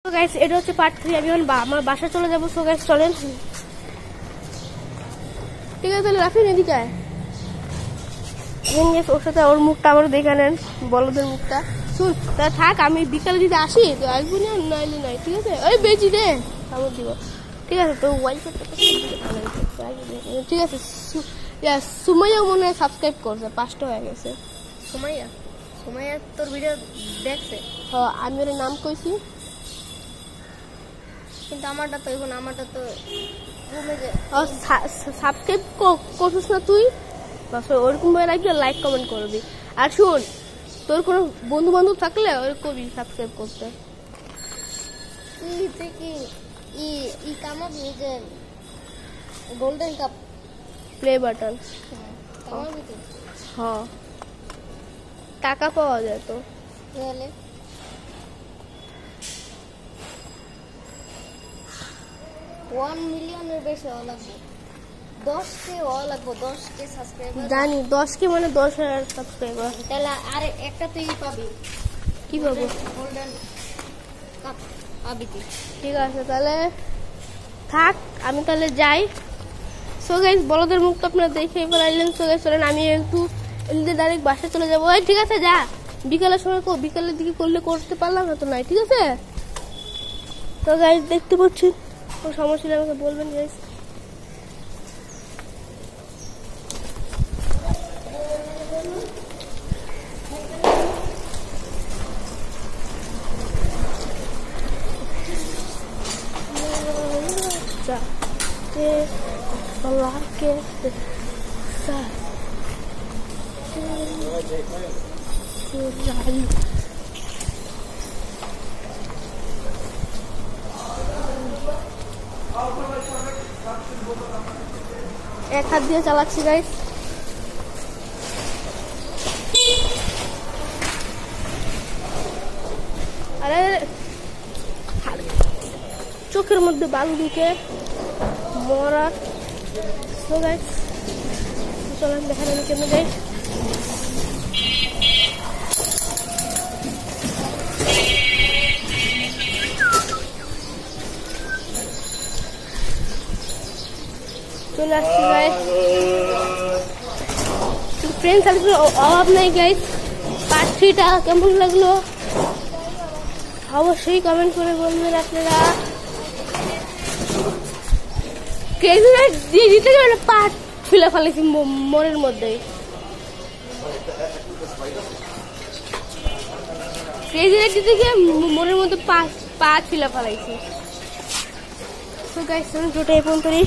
তো গাইস এটা হচ্ছে পার্ট 3। আমি এখন আমার বাসা চলে যাবো। সো গাইস চলেন, ঠিক আছে তাহলে রাফিন এদিকে আয়। ওর সাথে ওর মুখটা আবার দেখে নেন, বলদের মুখটা। শুন তা থাক, আমি বিকালে যদি আসি তো আসবো না, নাইলে নাই, ঠিক আছে? ওই বেজি রে আমার দিব, ঠিক আছে? তো ঠিক আছে। সুমাইয়া মনে হয় সাবস্ক্রাইব করছে, 5টা হয়ে গেছে। সুমাইয়া সুমাইয়া তোর ভিডিও দেখছে? হ্যাঁ আমি ওর নাম কইছি, কিন্তু আমারটা তো এখন আমারটা তো সাবস্ক্রাইব করছিস না তুই? বাস ওরকম ভাবে রাখবি, লাইক কমেন্ট করবি। আর শুন, তোর কোনো বন্ধু বান্ধব থাকলে ওর কবি সাবস্ক্রাইব করতে। ই কামাবি যে গোল্ডেন কাপ প্লে বাটন, কামাবি তো? হ্যাঁ টাকা পাওয়া যায় তো। তাহলে 1 মিলিয়নের বেশি হওয়া লাগবে, 10K হওয়া লাগবে, 10K সাবস্ক্রাইবার। জানি 10K মানে 10,000 সাবস্ক্রাইবার। তাহলে আর একটা তুই পাবি। কি পাবো? গোল্ডেন কাপ পাবি তুই। ঠিক আছে তাহলে থাক, আমি তাহলে যাই। সো গাইস বলদের মুখ তো আপনারা দেখেই ফেলাইলেন। সো গাইস চলেন, আমি একটু এমনি ডাইরেক্ট বাসা চলে যাবো। ঠিক আছে যা, বিকালের সময় বিকালের দিকে করলে করতে পারলাম না তো নাই, ঠিক আছে? তো গাইস দেখতে পাচ্ছেন, কোনো সমস্যা হলে আমাকে বলবেন গাইস। এক হাত দিয়ে চালাচ্ছি গাইস। আরে চোখের মধ্যে বালু ঢুকে মরা। তো গাইস চলেন দেখা যাবে কেন গাইস। চলে আসছি গাইস, ফ্রেন্ড সার্কেল অভাব নেই গাইস। পার্ট 3টা কেমন লাগলো অবশ্যই কমেন্ট করে বলবেন আপনারা। দিতে গেলে পাট ফেলে ফেলেছি মনের মধ্যে, দিতে গিয়ে মনের মধ্যে পা ফেলে ফেলাইছি। তো গাইস চলুন, এই পর্যন্তই।